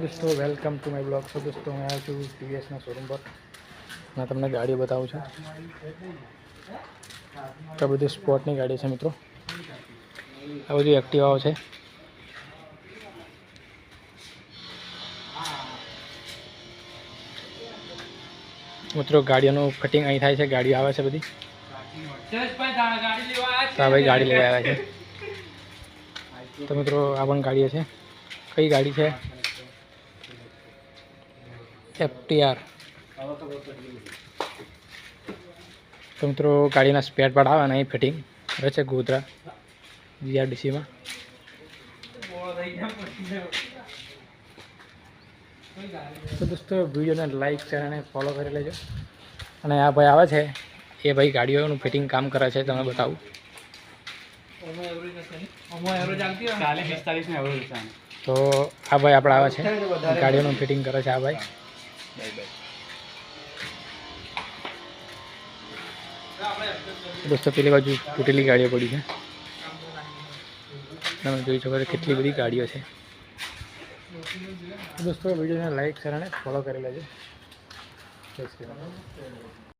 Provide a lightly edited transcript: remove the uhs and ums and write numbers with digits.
दोस्तों welcome to my blog. तो दोस्तों मैं आया છું ટીવીએસના શોરૂમ પર। मैं તમને ગાડી બતાવું છું। તો બધી સ્પોર્ટની ગાડી છે મિત્રો। આ બધી એક્ટિવાઓ છે। મિત્રો ગાડીઓનું ફિટિંગ અહીં થાય છે। ગાડી આવે છે બધી। તો આ ભાઈ ગાડી લેવા આવ્યા છે। તો મિત્રો આ પણ ગાડીઓ છે। કઈ ગાડી છે? FTR। તો મિત્રો ગાડીના સ્પેર પાર્ટ આવે ને અહીં ફિટિંગ કરે છે ગોધરા GRDCમાં। તો દોસ્તો વિડીયોને લાઈક શેર અને ફોલો કરી લેજો। અને આ ભાઈ આવે છે એ ભાઈ ગાડીઓનું ફિટિંગ કામ કરે છે। તમે બતાવું તો આ ભાઈ આપણે આવે છે ગાડીઓનું ફિટિંગ કરે છે। આ ભાઈ दोस्तों પેલી બાજુ તૂટેલી ગાડીઓ પડી છે। તમે જોઈ શકો છો કેટલી બધી ગાડીઓ છે। दोस्तों वीडियो ने लाइक शेयर અને ફોલો કરી લેજો। જય શ્રી રામ।